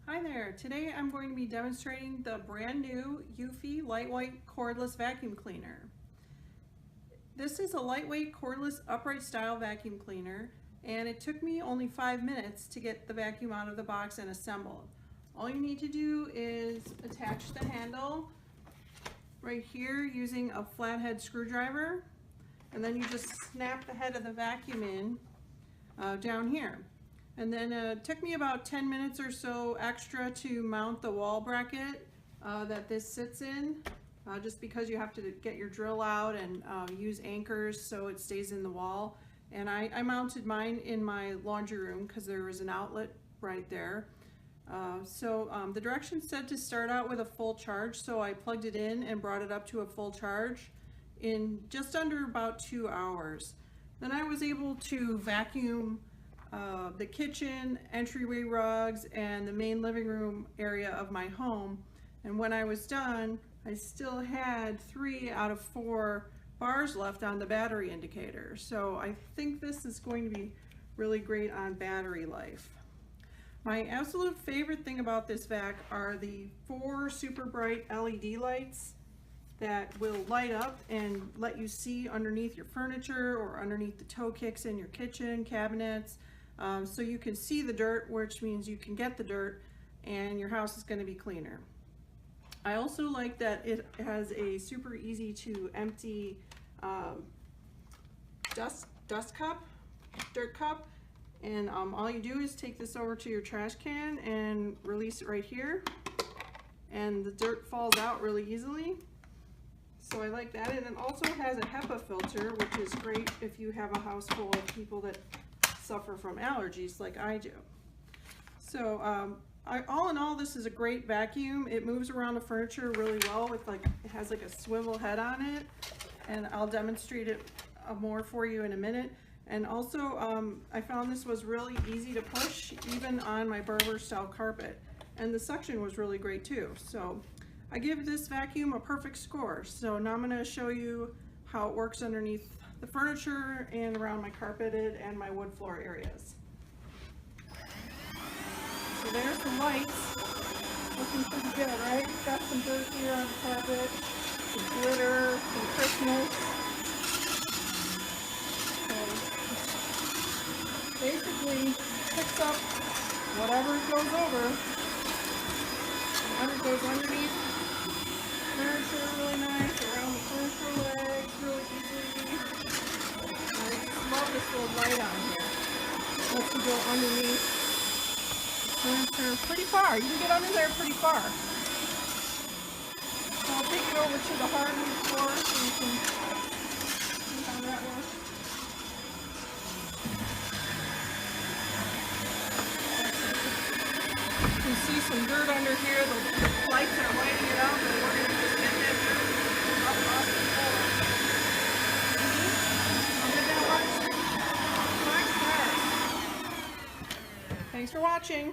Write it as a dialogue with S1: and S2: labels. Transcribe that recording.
S1: Hi there, today I'm going to be demonstrating the brand new Eufy lightweight cordless vacuum cleaner. This is a lightweight cordless upright style vacuum cleaner, and it took me only 5 minutes to get the vacuum out of the box and assembled. All you need to do is attach the handle right here using a flathead screwdriver, and then you just snap the head of the vacuum in down here. And then it took me about 10 minutes or so extra to mount the wall bracket that this sits in, just because you have to get your drill out and use anchors so it stays in the wall. And I mounted mine in my laundry room because there was an outlet right there. The directions said to start out with a full charge, so I plugged it in and brought it up to a full charge in just under about 2 hours. Then I was able to vacuum the kitchen, entryway rugs, and the main living room area of my home. And when I was done, I still had 3 out of 4 bars left on the battery indicator. So I think this is going to be really great on battery life. My absolute favorite thing about this vac are the 4 super bright LED lights that will light up and let you see underneath your furniture or underneath the toe kicks in your kitchen cabinets. So you can see the dirt, which means you can get the dirt and your house is going to be cleaner. I also like that it has a super easy to empty dirt cup, and all you do is take this over to your trash can and release it right here, and the dirt falls out really easily. So I like that. And it also has a HEPA filter, which is great if you have a house full of people that suffer from allergies like I do. So all in all, this is a great vacuum. It moves around the furniture really well with it has like a swivel head on it, and I'll demonstrate it more for you in a minute. And also I found this was really easy to push even on my Berber style carpet, and the suction was really great too. So I give this vacuum a perfect score. So now I'm going to show you how it works underneath the furniture and around my carpeted and my wood floor areas. So there's the lights, looking pretty good, right? Got some dirt here on the carpet, some glitter, some Christmas. So basically picks up whatever it goes over, whatever goes underneath furniture really nice, around the furniture legs really easily. I love this little light on here. Lets you go underneath furniture pretty far. You can get under there pretty far. So I'll take it over to the hardwood floor so you can see how that works. You can see some dirt under here. The lights are lighting it up, and we're going to just get that dirt up off the floor. I'll get that light. Thanks for watching.